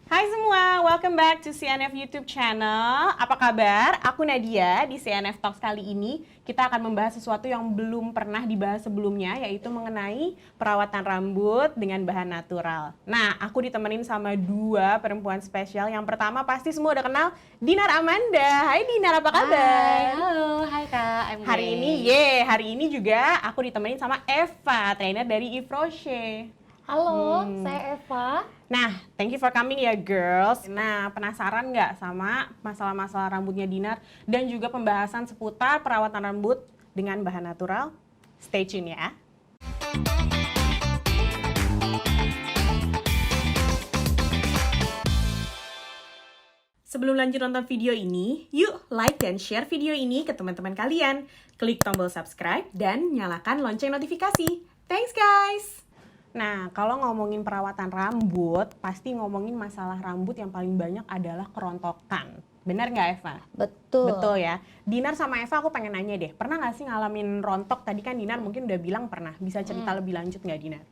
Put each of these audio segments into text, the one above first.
Hai semua, welcome back to CNF YouTube channel. Apa kabar? Aku Nadia. Di CNF Talks kali ini kita akan membahas sesuatu yang belum pernah dibahas sebelumnya, yaitu mengenai perawatan rambut dengan bahan natural. Nah, aku ditemenin sama dua perempuan spesial. Yang pertama pasti semua udah kenal, Dinar Amanda. Hai Dinar, apa kabar? Hai, halo, hai Kak, I'm Hari ini juga aku ditemenin sama Eva, trainer dari Yves Rocher. Halo, saya Eva. Nah, thank you for coming ya girls. Nah, penasaran nggak sama masalah-masalah rambutnya Dinar dan juga pembahasan seputar perawatan rambut dengan bahan natural? Stay tune ya. Sebelum lanjut nonton video ini, yuk like dan share video ini ke teman-teman kalian. Klik tombol subscribe dan nyalakan lonceng notifikasi. Thanks guys! Nah, kalau ngomongin perawatan rambut, pasti ngomongin masalah rambut yang paling banyak adalah kerontokan. Benar nggak Eva? Betul. Betul ya. Dinar sama Eva aku pengen nanya deh, pernah nggak sih ngalamin rontok? Tadi kan Dinar mungkin udah bilang pernah. Bisa cerita lebih lanjut nggak Dinar?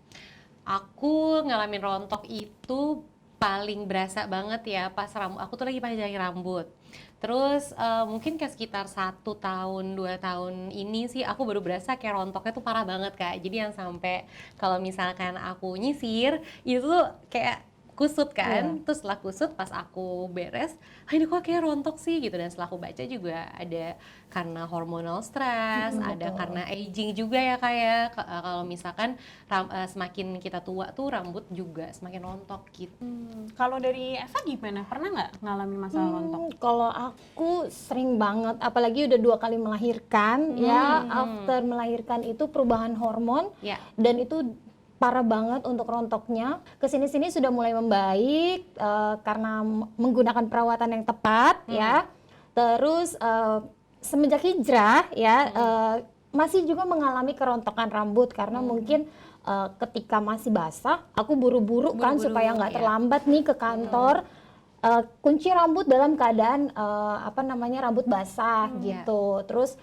Aku ngalamin rontok itu paling berasa banget ya pas aku tuh lagi panjangin rambut. Terus mungkin kayak sekitar 1 tahun 2 tahun ini sih aku baru berasa kayak rontoknya tuh parah banget Kak. Jadi yang sampai kalau misalkan aku nyisir itu tuh kayak kusut kan, terus setelah kusut pas aku beres, ini kok kayak rontok sih gitu. Dan setelah aku baca juga ada karena hormonal stress, ada karena aging juga ya kayak kalau misalkan semakin kita tua tuh rambut juga semakin rontok gitu. Kalau dari Eva gimana? Pernah nggak ngalamin masalah rontok? Kalau aku sering banget, apalagi udah 2 kali melahirkan, ya after melahirkan itu perubahan hormon, Ya. dan itu parah banget untuk rontoknya. Kesini-sini sudah mulai membaik karena menggunakan perawatan yang tepat, ya. Terus semenjak hijrah, ya masih juga mengalami kerontokan rambut karena mungkin ketika masih basah, aku buru-buru kan supaya nggak terlambat nih ke kantor. Kunci rambut dalam keadaan rambut basah gitu. Terus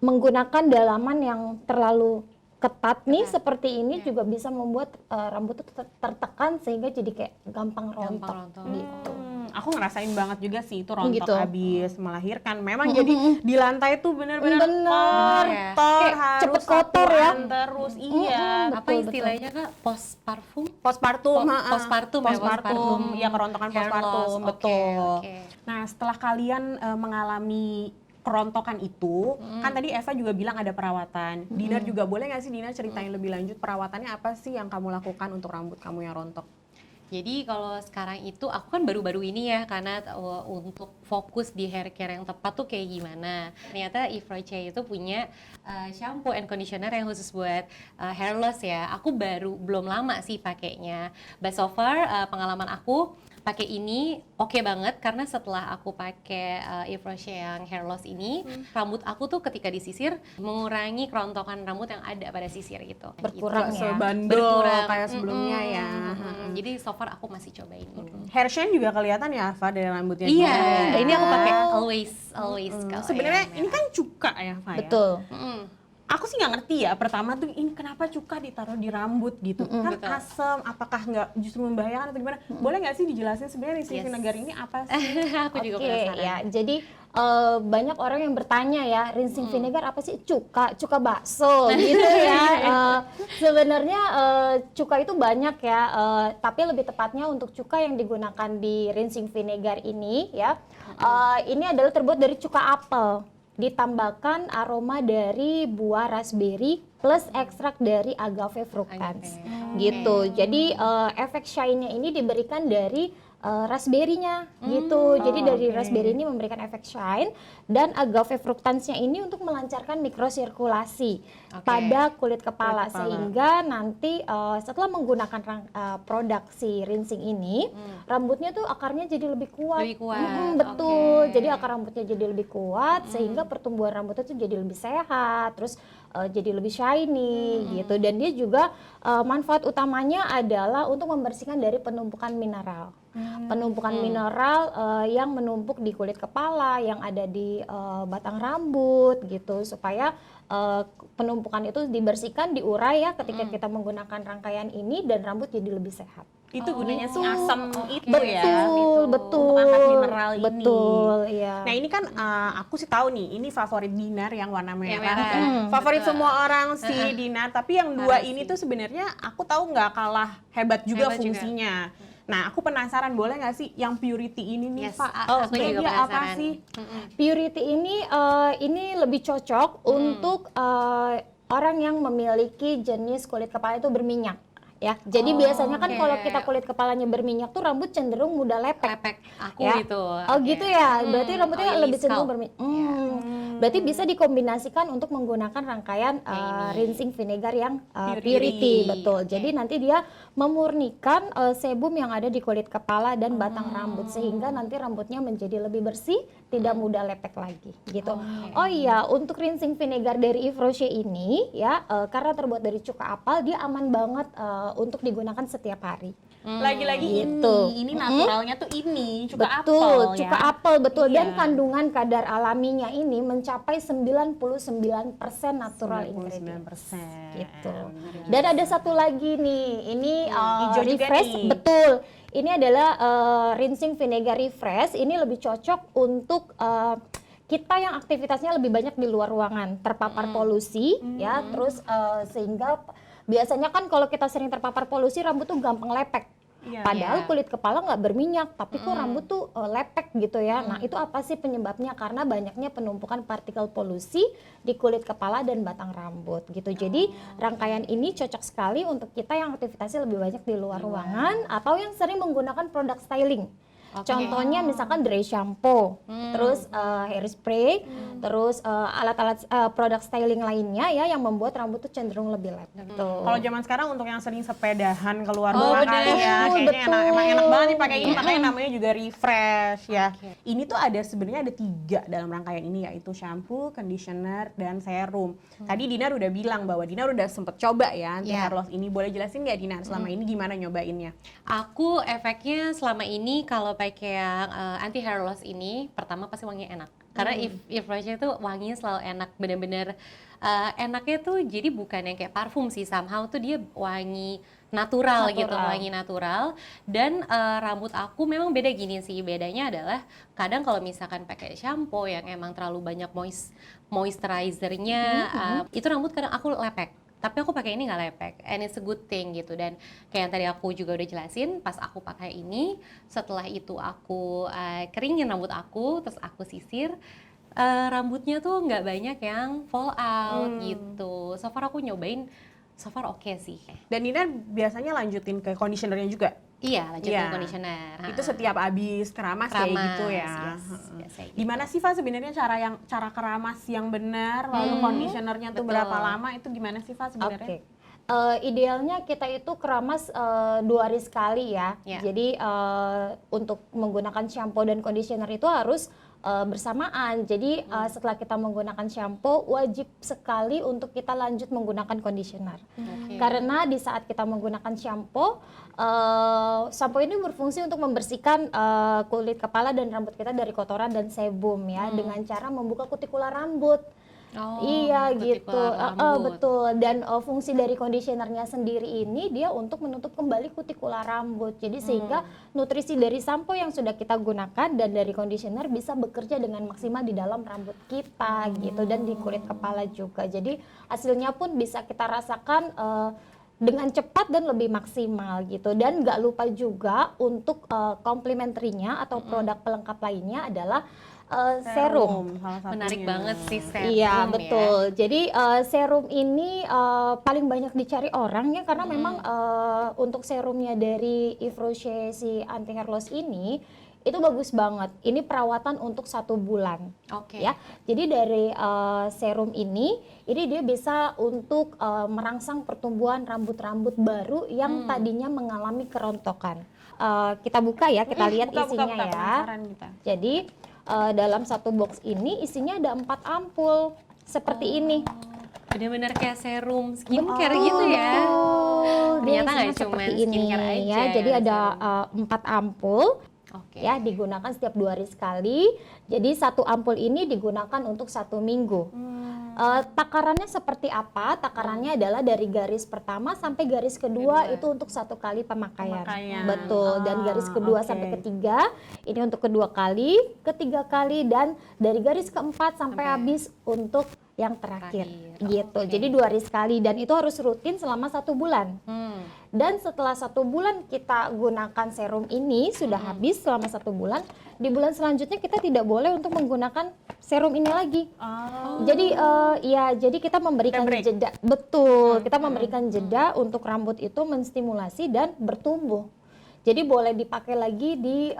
menggunakan dalaman yang terlalu ketat nih seperti ini juga bisa membuat rambut itu tertekan sehingga jadi kayak gampang rontok gitu. Aku ngerasain banget juga sih itu rontok Gitu. habis melahirkan. Memang jadi di lantai tuh bener-bener Bener. kotor, Kayak harus cepet kotor ya. sapuan terus. Iya. Apa istilahnya Kak? Post parfum? Postpartum, Postpartum ya, postpartum, ya kerontokan Hair postpartum, loss, betul. oke. Nah, setelah kalian mengalami kerontokan itu, kan tadi Eva juga bilang ada perawatan. Dinar juga, boleh nggak sih Dinar ceritain lebih lanjut perawatannya apa sih yang kamu lakukan untuk rambut kamu yang rontok? Jadi kalau sekarang itu aku kan baru-baru ini ya karena untuk fokus di hair care yang tepat tuh kayak gimana. Ternyata Yves Rocher itu punya shampoo and conditioner yang khusus buat hair loss ya. Aku belum lama sih pakainya. But so far pengalaman aku pakai ini oke banget karena setelah aku pakai Yves Rocher yang hair loss ini, rambut aku tuh ketika disisir mengurangi kerontokan rambut yang ada pada sisir gitu. Berkurang Nggak ya. sebandel Berkurang. kayak sebelumnya ya. Jadi so far aku masih cobain ini. Hair shine juga kelihatan ya Eva dari rambutnya. Iya, juga. ini aku pakai always kalau Sebenarnya yang ini kan cuka ya Eva ya? Betul. Aku sih nggak ngerti ya, pertama tuh ini kenapa cuka ditaruh di rambut gitu. Kan betul. asam, apakah nggak justru membahayakan atau gimana? Boleh nggak sih dijelasin sebenarnya rinsing vinegar ini apa sih? aku juga Oke, penasaran. ya. Jadi banyak orang yang bertanya ya, rinsing vinegar apa sih? Cuka bakso gitu ya. Sebenarnya cuka itu banyak ya, tapi lebih tepatnya untuk cuka yang digunakan di rinsing vinegar ini ya, ini adalah terbuat dari cuka apel. Ditambahkan aroma dari buah raspberry plus ekstrak dari agave fructans gitu. Jadi efek shine-nya ini diberikan dari raspberry-nya gitu. Jadi dari raspberry ini memberikan efek shine dan agave fructans-nya ini untuk melancarkan mikrosirkulasi pada kulit kepala sehingga nanti setelah menggunakan produk si rinsing ini rambutnya tuh akarnya jadi lebih kuat. Lebih kuat, Betul. Jadi akar rambutnya jadi lebih kuat sehingga pertumbuhan rambutnya tuh jadi lebih sehat, terus jadi lebih shiny gitu. Dan dia juga manfaat utamanya adalah untuk membersihkan dari penumpukan mineral. Penumpukan mineral yang menumpuk di kulit kepala, yang ada di batang rambut gitu, supaya penumpukan itu dibersihkan, diurai ya ketika kita menggunakan rangkaian ini, dan rambut jadi lebih sehat. Itu gunanya si asam itu Betul, ya. betul. Untuk angkat mineral ini. Betul, iya. Nah, ini kan aku sih tahu nih, ini favorit Dinar yang warna merah. merah. Favorit Betul. semua orang sih Dinar, tapi yang dua ini tuh sebenarnya aku tahu nggak kalah hebat juga Hebat juga. fungsinya. Nah, aku penasaran, boleh nggak sih yang Purity ini nih, Yes, Pak? aku Sebenarnya juga dia apa penasaran. sih? Purity ini lebih cocok untuk orang yang memiliki jenis kulit kepala itu berminyak. Ya, jadi biasanya kan oke. kalau kita kulit kepalanya berminyak tuh rambut cenderung mudah lepek. Lepek aku Ya. gitu. Oh gitu ya, berarti rambutnya oily lebih cenderung scalp. berminyak. Berarti bisa dikombinasikan untuk menggunakan rangkaian rinsing vinegar yang Purity, betul. Jadi nanti dia memurnikan sebum yang ada di kulit kepala dan batang rambut, sehingga nanti rambutnya menjadi lebih bersih, tidak mudah lepek lagi, gitu. Oh iya, untuk rinsing vinegar dari Yves Rocher ini ya, karena terbuat dari cuka apel, dia aman banget untuk digunakan setiap hari. Lagi-lagi Gitu. ini naturalnya tuh ini, cuka Betul, apel cuka ya. apel, betul. Iya. Dan kandungan kadar alaminya ini mencapai 99% natural ingredient. 99%. Gitu. Dan ada satu lagi nih, ini hijau juga refresh, nih. betul. Ini adalah rinsing vinegar refresh. Ini lebih cocok untuk kita yang aktivitasnya lebih banyak di luar ruangan, terpapar polusi, ya, terus sehingga biasanya kan kalau kita sering terpapar polusi, rambut tuh gampang lepek. Iya. Padahal kulit kepala nggak berminyak, tapi kok rambut tuh lepek gitu ya. Nah, itu apa sih penyebabnya? Karena banyaknya penumpukan partikel polusi di kulit kepala dan batang rambut gitu. Jadi rangkaian ini cocok sekali untuk kita yang aktivitasnya lebih banyak di luar ruangan atau yang sering menggunakan produk styling. Contohnya misalkan dry shampoo, terus hairspray, terus alat-alat produk styling lainnya ya yang membuat rambut tuh cenderung lebih lepek. Kalau zaman sekarang untuk yang sering sepedahan keluar Oh, rumah bener. kali ya, kayaknya Betul. emang enak banget nih pakai ini, makanya namanya juga refresh ya. Ini tuh sebenarnya ada 3 dalam rangkaian ini, yaitu shampoo, conditioner, dan serum. Tadi Dinar udah bilang bahwa Dinar udah sempet coba ya anti hair loss ini. Boleh jelasin nggak Dinar selama ini gimana nyobainnya? Aku efeknya selama ini kalau pakai yang anti hair loss ini, pertama pasti wanginya enak. Karena Yves Rocher itu wanginya selalu enak, bener-bener enaknya tuh jadi bukan yang kayak parfum sih, somehow tuh dia wangi natural gitu, wangi natural. Dan rambut aku memang beda gini sih, bedanya adalah kadang kalau misalkan pakai shampoo yang emang terlalu banyak moisturizernya, itu rambut kadang aku lepek. Tapi aku pakai ini nggak lepek, and it's a good thing gitu. Dan kayak yang tadi aku juga udah jelasin, pas aku pakai ini, setelah itu aku keringin rambut aku, terus aku sisir, rambutnya tuh nggak banyak yang fall out gitu. So far aku nyobain, so far oke sih. Dan Dinar biasanya lanjutin ke conditionernya juga? Iya, lanjutin Iya. conditioner. Itu setiap abis keramas kayak gitu ya. Yes, biasanya gitu. Gimana sih Fa sebenarnya cara keramas yang benar, lalu conditionernya tuh betul. berapa lama, itu gimana sih Fa sebenarnya? Oke. Idealnya kita itu keramas 2 hari sekali ya. Ya. Jadi untuk menggunakan shampoo dan conditioner itu harus bersamaan. Jadi setelah kita menggunakan shampoo, wajib sekali untuk kita lanjut menggunakan conditioner. Karena di saat kita menggunakan shampoo, shampoo ini berfungsi untuk membersihkan kulit kepala dan rambut kita dari kotoran dan sebum ya, dengan cara membuka kutikular rambut. Oh, Iya gitu, kutikular rambut. betul. Dan fungsi dari conditionernya sendiri ini dia untuk menutup kembali kutikular rambut. Jadi sehingga nutrisi dari sampo yang sudah kita gunakan dan dari conditioner bisa bekerja dengan maksimal di dalam rambut kita gitu, dan di kulit kepala juga. Jadi hasilnya pun bisa kita rasakan dengan cepat dan lebih maksimal gitu. Dan nggak lupa juga untuk komplementerinya atau produk pelengkap lainnya adalah serum. salah satunya. Menarik banget sih serum Iya ya. betul. Jadi serum ini paling banyak dicari orang ya, karena memang untuk serumnya dari Yves Rocher si anti hair loss ini itu bagus banget. Ini perawatan untuk 1 bulan. Oke. Ya. Jadi dari serum ini dia bisa untuk merangsang pertumbuhan rambut-rambut baru yang tadinya mengalami kerontokan. Kita buka ya, kita lihat isinya ya. Penasaran kita. Jadi dalam 1 box ini isinya ada 4 ampul seperti ini. Bener-bener kayak serum skincare gitu ya. Betul. Dia Ternyata nggak isinya cuma seperti ini skincare aja ya. Jadi ada 4 ampul. Oke. Ya, digunakan setiap 2 hari sekali. Jadi 1 ampul ini digunakan untuk 1 minggu. Takarannya seperti apa? Takarannya adalah dari garis pertama sampai garis kedua itu untuk 1 kali pemakaian. Betul. Dan garis kedua sampai ketiga ini untuk kedua kali, ketiga kali, dan dari garis keempat sampai habis untuk yang terakhir. Gitu. Jadi 2 hari sekali dan itu harus rutin selama 1 bulan. Dan setelah 1 bulan kita gunakan serum ini sudah habis selama 1 bulan, di bulan selanjutnya kita tidak boleh untuk menggunakan serum ini lagi. Jadi jadi kita memberikan jeda. Betul, kita memberikan jeda untuk rambut itu menstimulasi dan bertumbuh. Jadi boleh dipakai lagi di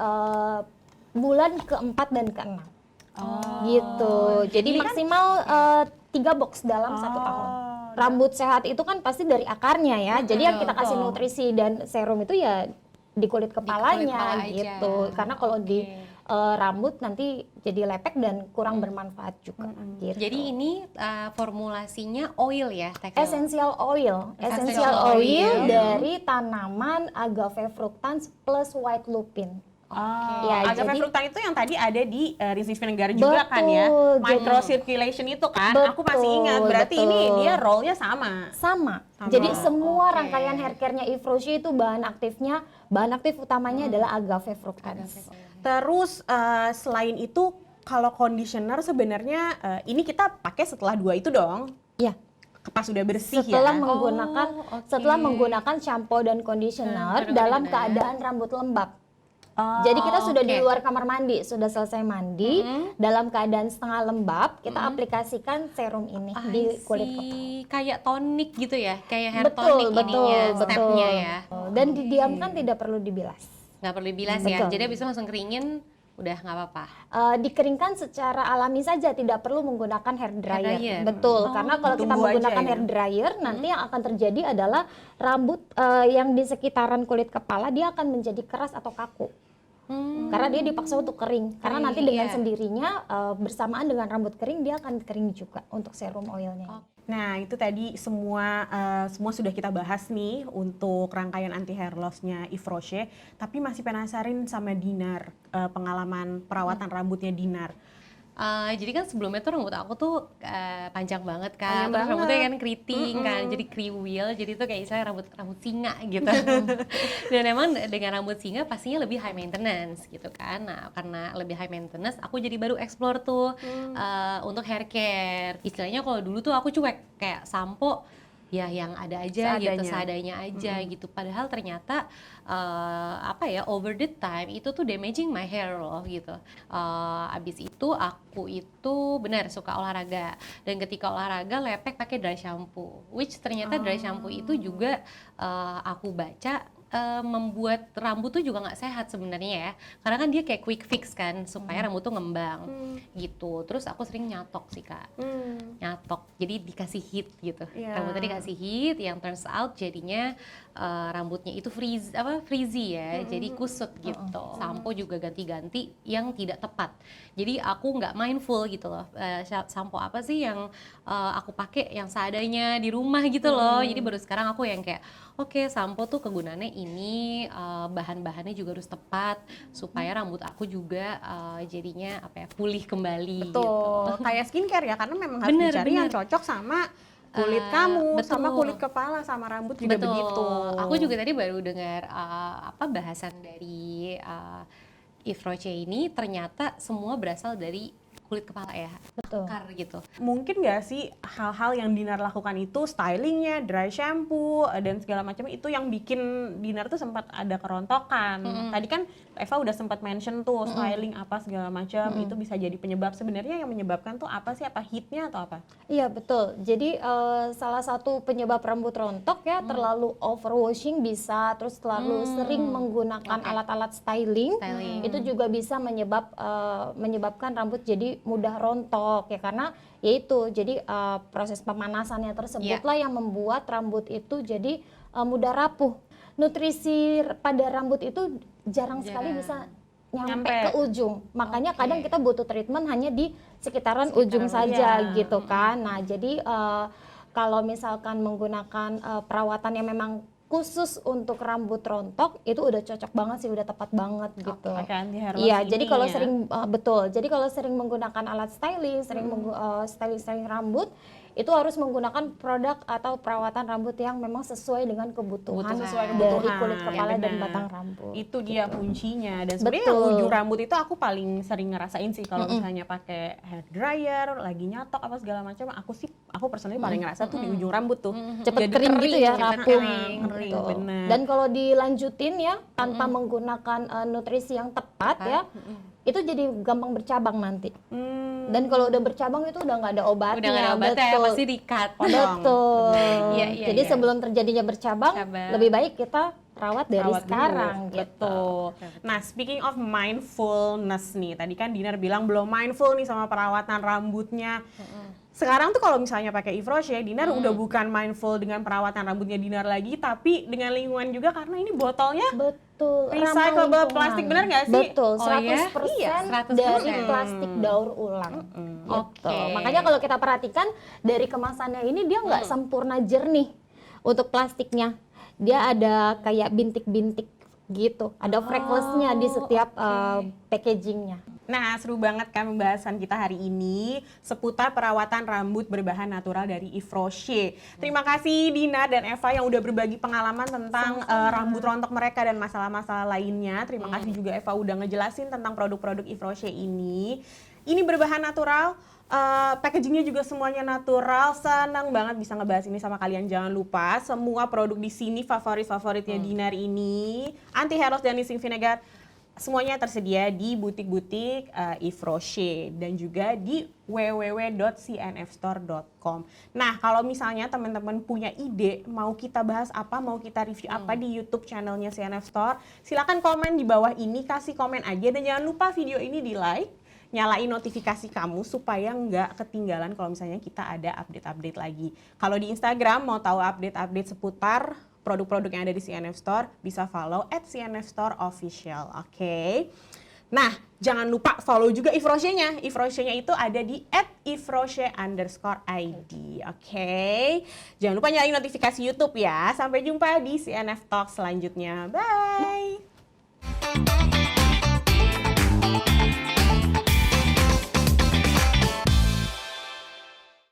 bulan keempat dan keenam. Gitu. Jadi maksimal 3 box dalam 1 tahun. Rambut sehat itu kan pasti dari akarnya ya. Jadi yang kita kasih nutrisi dan serum itu ya di kulit kepalanya gitu. Karena kalau di rambut nanti jadi lepek dan kurang bermanfaat juga. Gitu. Jadi ini formulasinya oil ya, Essential oil. Essential oil dari tanaman agave fructans plus white lupin. Ya, agave fructans itu yang tadi ada di rinsing vinegar juga kan ya, microcirculation itu kan, aku masih ingat. Berarti ini dia role-nya sama. Jadi semua rangkaian hair care-nya Yves Rocher itu bahan aktif utamanya adalah agave fructans. Terus selain itu kalau conditioner sebenarnya ini kita pakai setelah 2 itu dong? Iya. Pas sudah bersih setelah menggunakan shampoo dan conditioner dalam keadaan rambut lembab. Jadi kita sudah di luar kamar mandi, sudah selesai mandi, dalam keadaan setengah lembab, kita aplikasikan serum ini di kulit kepala. Kayak tonik gitu ya, kayak hair tonic ininya, stepnya ya. Dan didiamkan, tidak perlu dibilas. Nggak perlu dibilas ya, jadi abis itu langsung keringin, udah nggak apa-apa. Dikeringkan secara alami saja, tidak perlu menggunakan hair dryer. Betul, karena kalau kita menggunakan hair dryer, nanti yang akan terjadi adalah rambut yang di sekitaran kulit kepala dia akan menjadi keras atau kaku. Karena dia dipaksa untuk kering. Karena nanti dengan sendirinya bersamaan dengan rambut kering dia akan kering juga untuk serum oilnya. Nah itu tadi semua sudah kita bahas nih untuk rangkaian anti hair loss-nya Yves Rocher. Tapi masih penasaran sama Dinar, pengalaman perawatan rambutnya Dinar. Jadi kan sebelumnya tuh rambut aku tuh panjang banget kan, terus rambutnya kan keriting kan, jadi kriwil, jadi tuh kayak misalnya rambut singa gitu. Dan emang dengan rambut singa pastinya lebih high maintenance gitu kan. Nah karena lebih high maintenance, aku jadi baru explore tuh untuk hair care. Istilahnya kalau dulu tuh aku cuek, kayak sampo ya yang ada aja gitu, seadanya aja gitu. Padahal ternyata over the time itu tuh damaging my hair loh gitu. Abis itu aku itu benar suka olahraga, dan ketika olahraga lepek pakai dry shampoo, which ternyata dry shampoo itu juga aku baca membuat rambut tuh juga nggak sehat sebenarnya ya, karena kan dia kayak quick fix kan supaya rambut tuh ngembang gitu. Terus aku sering nyatok sih Kak, nyatok, jadi dikasih heat gitu, rambutnya dikasih heat yang turns out jadinya rambutnya itu frizzy ya, jadi kusut gitu. Sampo juga ganti-ganti yang tidak tepat, jadi aku nggak mindful gitu loh, sampo apa sih yang aku pakai yang seadanya di rumah gitu loh. Jadi baru sekarang aku yang kayak sampo tuh kegunaannya ini, bahan-bahannya juga harus tepat supaya rambut aku juga jadinya pulih kembali. Betul, gitu. Kayak skincare ya, karena memang harus dicari yang cocok sama kulit kamu, sama kulit kepala, sama rambut juga begitu. Aku juga tadi baru dengar bahasan dari Yves Rocher ini, ternyata semua berasal dari kulit kepala ya, akar gitu. Mungkin nggak sih hal-hal yang Dinar lakukan itu, stylingnya, dry shampoo, dan segala macam itu yang bikin Dinar tuh sempat ada kerontokan. Tadi kan Eva udah sempat mention tuh styling apa segala macam, itu bisa jadi penyebab. Sebenarnya yang menyebabkan tuh apa sih? Apa heatnya atau apa? Iya betul, jadi salah satu penyebab rambut rontok ya, terlalu overwashing bisa, terus terlalu sering menggunakan alat-alat styling, itu juga bisa menyebabkan rambut jadi mudah rontok ya, karena yaitu jadi proses pemanasannya tersebutlah yang membuat rambut itu jadi mudah rapuh. Nutrisi pada rambut itu jarang sekali bisa nyampe ke ujung, makanya kadang kita butuh treatment hanya di sekitaran ujung saja gitu kan. Nah jadi kalau misalkan menggunakan perawatan yang memang khusus untuk rambut rontok itu udah cocok banget sih, udah tepat banget gitu. Pakai anti hair loss Iya, ini jadi kalau ya. sering betul. Jadi kalau sering menggunakan alat styling, sering styling rambut, itu harus menggunakan produk atau perawatan rambut yang memang sesuai dengan kebutuhan, Sesuai dari kebutuhan, kulit kepala ya dan benar. batang rambut. Itu dia kuncinya. Dan sebenarnya Betul. yang ujung rambut itu aku paling sering ngerasain sih kalau misalnya pakai hair dryer, lagi nyatok apa segala macam, aku personally paling ngerasa tuh di ujung rambut tuh. Cepet Jadi kering gitu ya, cepet rapuh. kering, Betul. benar. Dan kalau dilanjutin ya tanpa menggunakan nutrisi yang tepat ya, itu jadi gampang bercabang nanti. Dan kalau udah bercabang itu udah nggak ada obatnya. Udah nggak ada obatnya ya, betul. pasti di-cut. Betul. Iya, iya, Jadi iya. sebelum terjadinya bercabang, Cabang. lebih baik kita rawat dari Rawat dulu. sekarang gitu. Betul. Nah, speaking of mindfulness nih, tadi kan Dinar bilang belum mindful nih sama perawatan rambutnya. Sekarang tuh kalau misalnya pakai Yves Rocher, Dinar udah bukan mindful dengan perawatan rambutnya Dinar lagi, tapi dengan lingkungan juga karena ini botolnya Betul. recyclable ramah lingkungan. plastik, benar nggak sih? Betul, Oh ya? 100% Iya, 100%. dari plastik daur ulang. Gitu. Oke. Makanya kalau kita perhatikan dari kemasannya ini dia nggak sempurna jernih untuk plastiknya. Dia ada kayak bintik-bintik gitu. Ada freckles-nya di setiap packagingnya. Nah, seru banget kan pembahasan kita hari ini seputar perawatan rambut berbahan natural dari Yves Rocher. Terima kasih Dina dan Eva yang udah berbagi pengalaman tentang rambut rontok mereka dan masalah-masalah lainnya. Terima kasih juga Eva udah ngejelasin tentang produk-produk Yves Rocher ini. Ini berbahan natural, packagingnya juga semuanya natural. Senang banget bisa ngebahas ini sama kalian. Jangan lupa semua produk di sini favoritnya Dinar ini, anti hair loss dan rinsing vinegar, semuanya tersedia di butik-butik Yves Rocher dan juga di www.cnfstore.com. Nah, kalau misalnya teman-teman punya ide mau kita bahas apa, mau kita review apa di YouTube channelnya CNF Store, silakan komen di bawah ini, kasih komen aja dan jangan lupa video ini di like, nyalain notifikasi kamu supaya nggak ketinggalan kalau misalnya kita ada update-update lagi. Kalau di Instagram mau tahu update-update seputar produk-produk yang ada di CNF Store, bisa follow @cnfstoreofficial, oke? Nah, jangan lupa follow juga Yves Rocher-nya. Yves Rocher-nya itu ada di @yvesrocher_id, oke? Jangan lupa nyalain notifikasi YouTube ya. Sampai jumpa di CNF Talk selanjutnya. Bye!